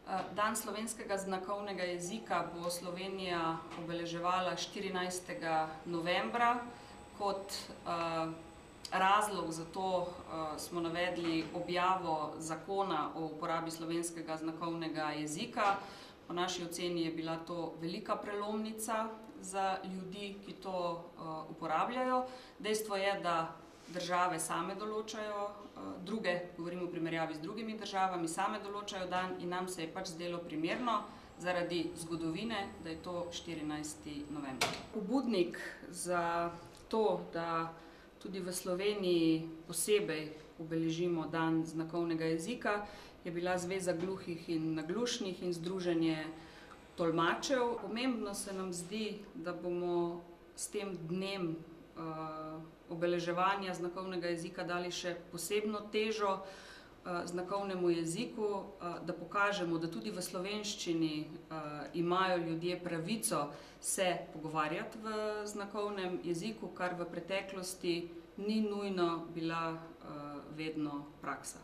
Dan slovenskega znakovnega jezika bo Slovenija obeleževala 14. novembra. Kot razlog za to smo navedli objavo zakona o uporabi slovenskega znakovnega jezika. Po naši oceni je bila to velika prelomnica za ljudi, ki to uporabljajo. Dejstvo je, da države same določajo, govorimo v primerjavi z drugimi državami, same določajo dan in nam se je pač zdelo primerno zaradi zgodovine, da je to 14. november. Pobudnik za to, da tudi v Sloveniji posebej obeležimo dan znakovnega jezika, je bila Zveza gluhih in naglušnih in Združenje tolmačev. Pomembno se nam zdi, da bomo s tem dnem obeleževanja znakovnega jezika dali še posebno težo znakovnemu jeziku, da pokažemo, da tudi v slovenščini imajo ljudje pravico se pogovarjati v znakovnem jeziku, kar v preteklosti ni nujno bila vedno praksa.